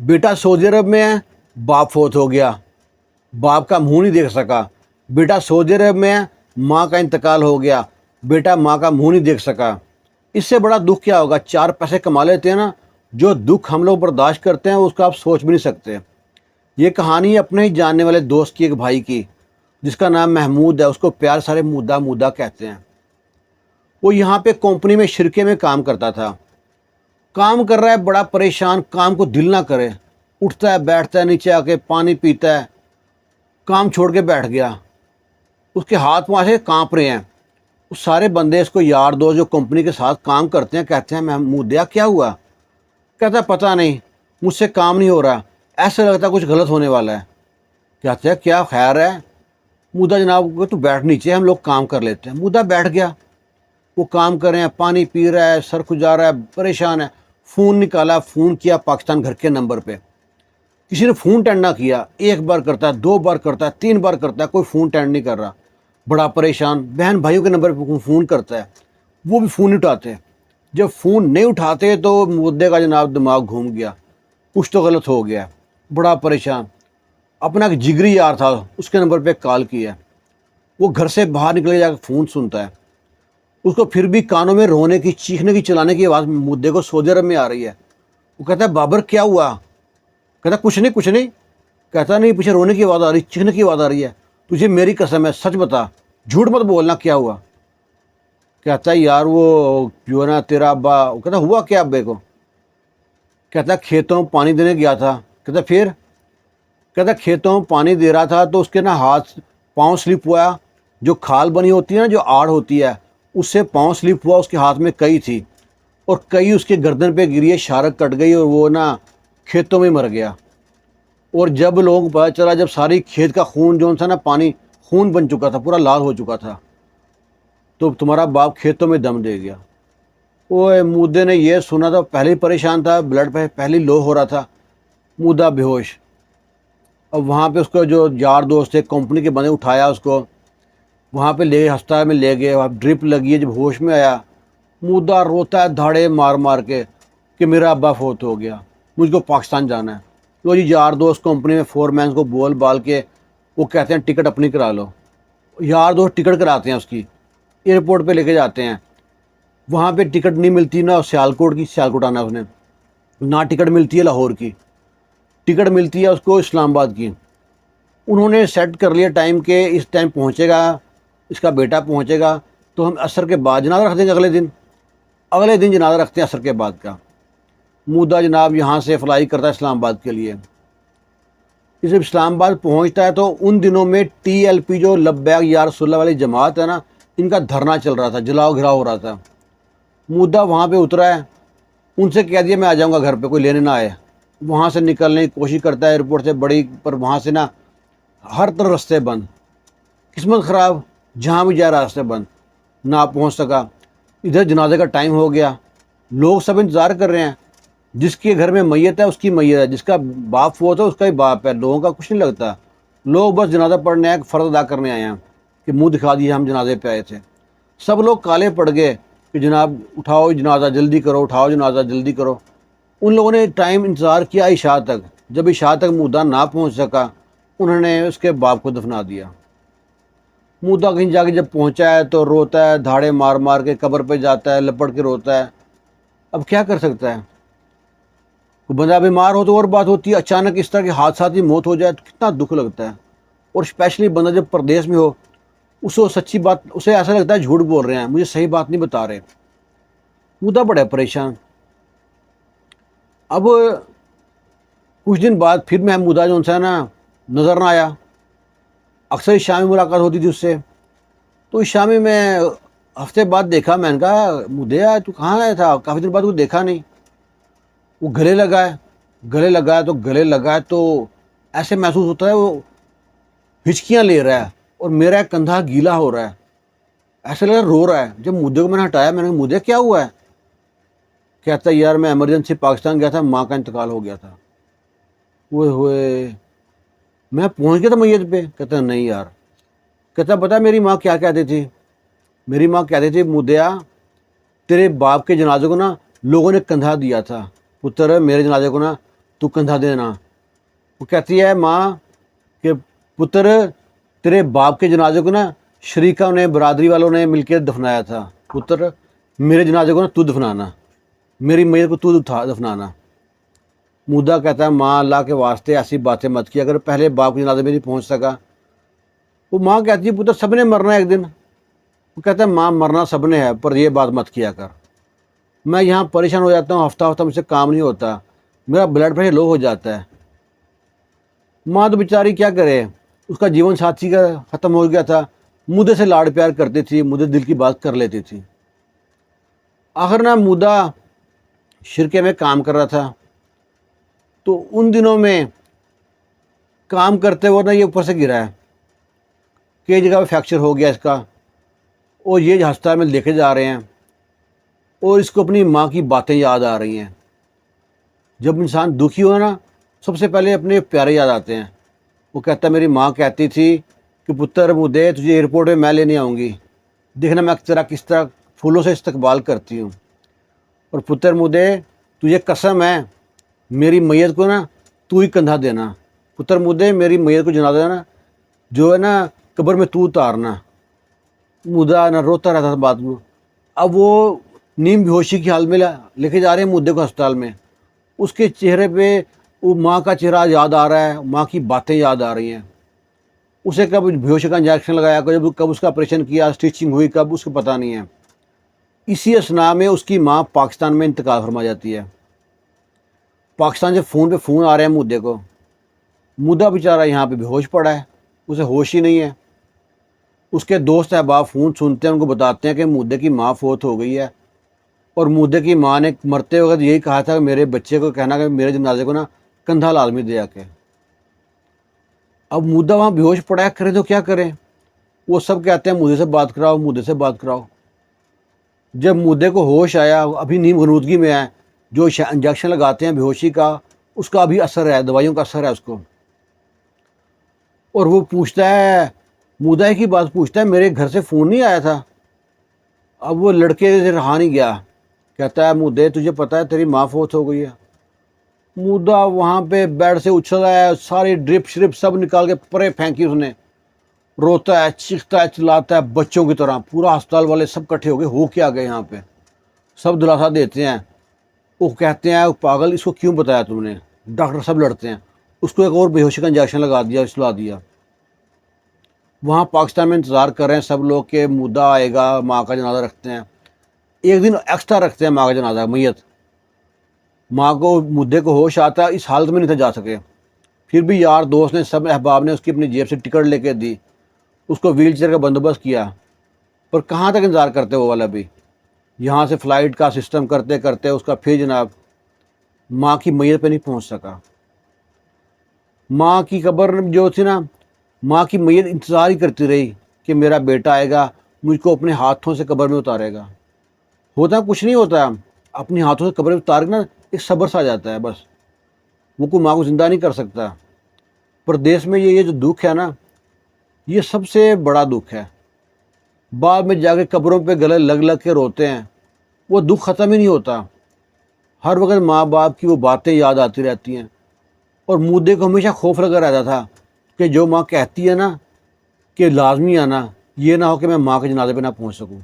बेटा सऊदी अरब में है, बाप फौत हो गया, बाप का मुंह नहीं देख सका। बेटा सऊदी अरब में है, माँ का इंतकाल हो गया, बेटा माँ का मुंह नहीं देख सका। इससे बड़ा दुख क्या होगा? 4 पैसे कमा लेते हैं ना, जो दुख हम लोग बर्दाश्त करते हैं उसका आप सोच भी नहीं सकते। ये कहानी है अपने ही जानने वाले दोस्त की, एक भाई की, जिसका नाम महमूद है। उसको प्यार सारे मुद्दा मुद्दा कहते हैं। वो यहाँ पे कंपनी में शिरके में काम करता था। काम कर रहा है, बड़ा परेशान, काम को दिल ना करे, उठता है बैठता है, नीचे आके पानी पीता है, काम छोड़ के बैठ गया। उसके हाथ पाँव से कांप रहे हैं। वो सारे बंदे, इसको यार दोस्त जो कंपनी के साथ काम करते हैं, कहते हैं महमूदिया क्या हुआ? कहता है पता नहीं, मुझसे काम नहीं हो रहा, ऐसा लगता है कुछ गलत होने वाला है। कहते हैं क्या खैर है? मुद्दा जनाब तू बैठ नीचे, हम लोग काम कर लेते हैं। मुद्दा बैठ गया। वो काम कर रहे हैं, पानी पी रहा है, सर खुजा रहा है, परेशान है। फ़ोन निकाला, फ़ोन किया पाकिस्तान घर के नंबर पे। किसी ने फ़ोन अटेंड ना किया। 1 बार करता है, 2 बार करता है, 3 बार करता है, कोई फ़ोन अटेंड नहीं कर रहा। बड़ा परेशान, बहन भाइयों के नंबर पे फ़ोन करता है, वो भी फ़ोन नहीं उठाते। जब फ़ोन नहीं उठाते तो मुद्दे का जनाब दिमाग घूम गया, कुछ तो गलत हो गया। बड़ा परेशान, अपना एक जिगरी यार था, उसके नंबर पे कॉल किया। वो घर से बाहर निकले जाकर फ़ोन सुनता है। उसको फिर भी कानों में रोने की, चीखने की, चिल्लाने की आवाज़ मुद्दे को सऊदी अरब में आ रही है। वो कहता है बाबर क्या हुआ? कहता कुछ नहीं कुछ नहीं। कहता नहीं, पीछे रोने की आवाज़ आ रही, चीखने की आवाज़ आ रही है। तुझे मेरी कसम है, सच बता, झूठ मत बोलना, क्या हुआ? कहता है यार वो जो है ना तेरा अब्बा। वो कहता हुआ क्या अब्बे को? कहता खेतों में पानी देने गया था। कहता फिर? कहता खेतों में पानी दे रहा था तो उसके ना हाथ पाँव स्लिप हुआ। जो खाल बनी होती है ना, जो आड़ होती है, उससे पाँव स्लिप हुआ। उसके हाथ में कई थी और कई उसके गर्दन पे गिरी है, शारक कट गई और वो ना खेतों में मर गया। और जब लोगों को पता चला, जब सारी खेत का खून जो था ना, पानी खून बन चुका था, पूरा लाल हो चुका था, तो तुम्हारा बाप खेतों में दम दे गया। वो मुद्दे ने ये सुना था, पहले ही परेशान था, ब्लड पहले ही लो हो रहा था, मुद्दा बेहोश। अब वहाँ पे उसको जो यार दोस्त थे कंपनी के बंदे, उठाया उसको, वहाँ पे ले गए, अस्पताल में ले गए, वहाँ ड्रिप लगी है। जब होश में आया, मुद्दा रोता है धाड़े मार मार के कि मेरा अब्बा फौत हो गया, मुझको पाकिस्तान जाना है। तो जी यार दोस्त कंपनी में फोरमैन को बोल बाल के वो कहते हैं टिकट अपनी करा लो। यार दोस्त टिकट कराते हैं उसकी, एयरपोर्ट पे लेके जाते हैं। वहाँ पे टिकट नहीं मिलती ना सियालकोट की, सियालकोट आना उसने, ना टिकट मिलती है लाहौर की, टिकट मिलती है उसको इस्लामाबाद की। उन्होंने सेट कर लिया टाइम के इस टाइम पहुँचेगा, इसका बेटा पहुँचेगा, तो हम असर के बाद जनाजा रख देंगे। अगले दिन जनाजा रखते हैं असर के बाद का। मुद्दा जनाब यहाँ से फ्लाई करता है इस्लामाबाद के लिए। जब इस्लामाबाद पहुँचता है तो उन दिनों में TLP जो लब्बैक या रसूलुल्लाह वाली जमात है ना, इनका धरना चल रहा था, जलाओ घिराव हो रहा था। मुद्दा वहाँ पे उतरा है, उनसे कह दिया मैं आ जाऊँगा घर पे, कोई लेने ना आए। वहाँ से निकलने की कोशिश करता है एयरपोर्ट से बड़ी, पर वहाँ से ना हर तरफ रास्ते बंद। किस्मत ख़राब, जहाँ भी जाए रास्ते बंद, ना पहुँच सका। इधर जनाजे का टाइम हो गया, लोग सब इंतज़ार कर रहे हैं। जिसके घर में मैयत है उसकी मैयत है, जिसका बाप फौत है उसका ही बाप है, लोगों का कुछ नहीं लगता। लोग बस जनाजा पढ़ने आए, फ़र्ज अदा करने आए हैं कि मुंह दिखा दिए हम जनाजे पे आए थे। सब लोग काले पड़ गए कि जनाब उठाओ जनाजा जल्दी करो, उठाओ जनाजा जल्दी करो। उन लोगों ने टाइम इंतज़ार किया इशा तक। जब इशा तक मुद्दा ना पहुँच सका, उन्होंने उसके बाप को दफना दिया। मुद्दा कहीं जाके जब पहुँचा है तो रोता है, धाड़े मार मार के कब्र पे जाता है, लपट के रोता है। अब क्या कर सकता है? तो बंदा बीमार हो तो और बात होती है, अचानक इस तरह के हादसा की मौत हो जाए तो कितना दुख लगता है। और स्पेशली बंदा जब परदेश में हो, उसको सच्ची बात, उसे ऐसा लगता है झूठ बोल रहे हैं, मुझे सही बात नहीं बता रहे। मुद्दा बड़ा परेशान। अब कुछ दिन बाद फिर मैं मुद्दा जो है ना नज़र ना आया। अक्सर इस शामी मुलाकात होती थी उससे, तो इस शामी मैं हफ्ते बाद देखा। मैंने कहा मुद्दे तू कहाँ आया था, काफ़ी दिन बाद तू देखा नहीं। वो गले लगाए तो ऐसे महसूस होता है वो हिचकियाँ ले रहा है और मेरा कंधा गीला हो रहा है, ऐसा लग रहा है रो रहा है। जब मुद्दे को मैंने हटाया, मैंने कहा मुद्दे क्या हुआ है? कहता है यार मैं इमरजेंसी पाकिस्तान गया था, माँ का इंतकाल हो गया था। वो हुए मैं पहुँच गया था मैयत पे। कहता नहीं यार। कहता पता मेरी माँ क्या कहती थी? मेरी माँ कहती थी मुद्दया तेरे बाप के जनाजे को ना लोगों ने कंधा दिया था, पुत्र मेरे जनाजे को ना تو کندھا دینا۔ وہ کہتی ہے ماں کہ پتر تیرے باپ کے جنازے کو نا شریکوں نے برادری والوں نے مل کے دفنایا تھا، پتر میرے جنازے کو نا تو دفنانا، میری میت کو تو دفنانا۔ مودہ کہتا ہے ماں اللہ کے واسطے ایسی باتیں مت کی، اگر پہلے باپ کے جنازے میں نہیں پہنچ سکا۔ وہ ماں کہتی ہے پتر سب نے مرنا ہے ایک دن۔ وہ کہتا ہے ماں مرنا سب نے ہے پر یہ بات مت کیا کر، میں یہاں پریشان ہو جاتا ہوں، ہفتہ ہفتہ مجھ سے کام نہیں ہوتا، میرا بلڈ پریشر لو ہو جاتا ہے۔ ماں تو بیچاری کیا کرے، اس کا جیون ساتھی کا ختم ہو گیا تھا، مودے سے لاڑ پیار کرتی تھی، مودے دل کی بات کر لیتی تھی۔ آخر نا مودہ شرکے میں کام کر رہا تھا، تو ان دنوں میں کام کرتے ہوئے نا یہ اوپر سے گرا ہے، کئی جگہ پہ فریکچر ہو گیا اس کا، اور یہ ہسپتال میں لے کے جا رہے ہیں، اور اس کو اپنی ماں کی باتیں یاد آ رہی ہیں۔ جب انسان دکھی ہو نا سب سے پہلے اپنے پیارے یاد آتے ہیں۔ وہ کہتا ہے میری ماں کہتی تھی کہ پتر مودے تجھے ایئرپورٹ میں لینے آؤں گی، دیکھنا میں کس طرح پھولوں سے استقبال کرتی ہوں، اور پتر مودے تجھے قسم ہے میری میت کو نا تو ہی کندھا دینا، پتر مودے میری میت کو جنازہ نا جو ہے نا قبر میں تو اتارنا۔ مودہ نا روتا رہتا تھا بات میں۔ اب وہ نیم بیہوشی کی حال میں لے کے جا رہے ہیں مودے کو ہسپتال میں، اس کے چہرے پہ وہ ماں کا چہرہ یاد آ رہا ہے، ماں کی باتیں یاد آ رہی ہیں، اسے کب بیہوشی کا انجیکشن لگایا، کب اس کا آپریشن کیا، اسٹیچنگ ہوئی کب، اس کو پتہ نہیں ہے۔ اسی اثناء میں اس کی ماں پاکستان میں انتقال فرما جاتی ہے۔ پاکستان سے فون پہ فون آ رہے ہیں مودے کو، مودہ بیچارہ یہاں پہ بے ہوش پڑا ہے، اسے ہوش ہی نہیں ہے۔ اس کے دوست احباب فون سنتے ہیں، ان کو بتاتے ہیں کہ مودے کی ماں فوت ہو گئی ہے، اور مودے کی ماں نے مرتے وقت یہی کہا تھا کہ میرے بچے کو کہنا کہ میرے جنازے کو نا کندھا لازمی دیا کے۔ اب مودہ وہاں بے ہوش پڑا ہے، کرے تو کیا کریں؟ وہ سب کہتے ہیں مودے سے بات کراؤ، مودے سے بات کراؤ۔ جب مودے کو ہوش آیا، ابھی نیم غنودگی میں ہے، جو انجیکشن لگاتے ہیں بے ہوشی کا، اس کا ابھی اثر ہے، دوائیوں کا اثر ہے اس کو، اور وہ پوچھتا ہے مودہ کی بات پوچھتا ہے میرے گھر سے فون نہیں آیا تھا؟ اب وہ لڑکے سے رہا نہیں گیا، کہتا ہے مودے تجھے پتہ ہے تیری ماں فوت ہو گئی ہے۔ مودہ وہاں پہ بیڈ سے اچھلا ہے، ساری ڈرپ شرپ سب نکال کے پرے پھینکی اس نے، روتا ہے، چیختا ہے، چلاتا ہے بچوں کی طرح۔ پورا ہسپتال والے سب کٹھے ہو گئے، ہو کیا گئے یہاں پہ، سب دلاسا دیتے ہیں۔ وہ کہتے ہیں پاگل اس کو کیوں بتایا تم نے، ڈاکٹر سب لڑتے ہیں، اس کو ایک اور بے ہوشی کا انجیکشن لگا دیا، سلا دیا۔ وہاں پاکستان میں انتظار کر رہے ہیں سب لوگ کہ مودہ آئے گا، ماں کا جنازہ رکھتے ہیں، ایک دن ایکسٹرا رکھتے ہیں ماں کا جنازہ، میت۔ ماں کو مودے کو ہوش آتا ہے، اس حالت میں نہیں تھے جا سکے، پھر بھی یار دوست نے سب احباب نے اس کی اپنی جیب سے ٹکٹ لے کے دی، اس کو ویل چیئر کا بندوبست کیا، پر کہاں تک انتظار کرتے وہ والا بھی، یہاں سے فلائٹ کا سسٹم کرتے کرتے اس کا پھر جناب ماں کی میت پہ نہیں پہنچ سکا۔ ماں کی قبر جو تھی نا، ماں کی میت انتظار ہی کرتی رہی کہ میرا بیٹا آئے گا، مجھ کو اپنے ہاتھوں سے قبر میں اتارے گا۔ ہوتا کچھ نہیں ہوتا، اپنے ہاتھوں سے قبر میں اتار کے نا ایک صبر سا آ جاتا ہے بس، وہ کوئی ماں کو زندہ نہیں کر سکتا۔ پردیس میں یہ جو دکھ ہے نا، یہ سب سے بڑا دکھ ہے۔ بعد میں جا کے قبروں پہ گلے لگ لگ کے روتے ہیں، وہ دکھ ختم ہی نہیں ہوتا، ہر وقت ماں باپ کی وہ باتیں یاد آتی رہتی ہیں۔ اور مودے کو ہمیشہ خوف لگا رہتا تھا کہ جو ماں کہتی ہے نا کہ لازمی آنا، یہ نہ ہو کہ میں ماں کے جنازے پہ نہ پہنچ سکوں۔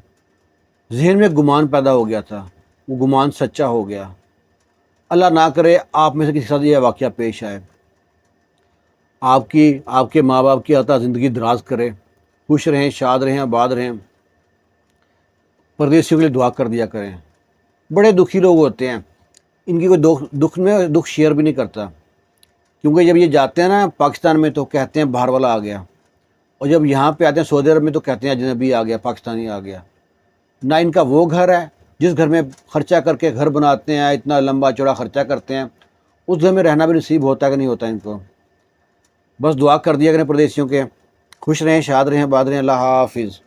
ذہن میں گمان پیدا ہو گیا تھا، وہ گمان سچا ہو گیا۔ اللہ نہ کرے آپ میں سے کسی کے ساتھ یہ واقعہ پیش آئے۔ آپ کے ماں باپ کی عطا زندگی دراز کرے، خوش رہیں، شاد رہیں، آباد رہیں۔ پردیسیوں کے لیے دعا کر دیا کریں، بڑے دکھی لوگ ہوتے ہیں، ان کی کوئی دکھ میں دکھ شیئر بھی نہیں کرتا، کیونکہ جب یہ جاتے ہیں نا پاکستان میں تو کہتے ہیں باہر والا آ گیا، اور جب یہاں پہ آتے ہیں سعودی عرب میں تو کہتے ہیں اجنبی آ گیا، پاکستانی آ گیا۔ نہ ان کا وہ گھر ہے جس گھر میں خرچہ کر کے گھر بناتے ہیں، اتنا لمبا چوڑا خرچہ کرتے ہیں، اس گھر میں رہنا بھی نصیب ہوتا ہے کہ نہیں ہوتا ان کو۔ بس دعا کر دیا کریں پردیسیوں کے، خوش رہیں، شاد رہیں، آباد رہیں۔ اللہ حافظ۔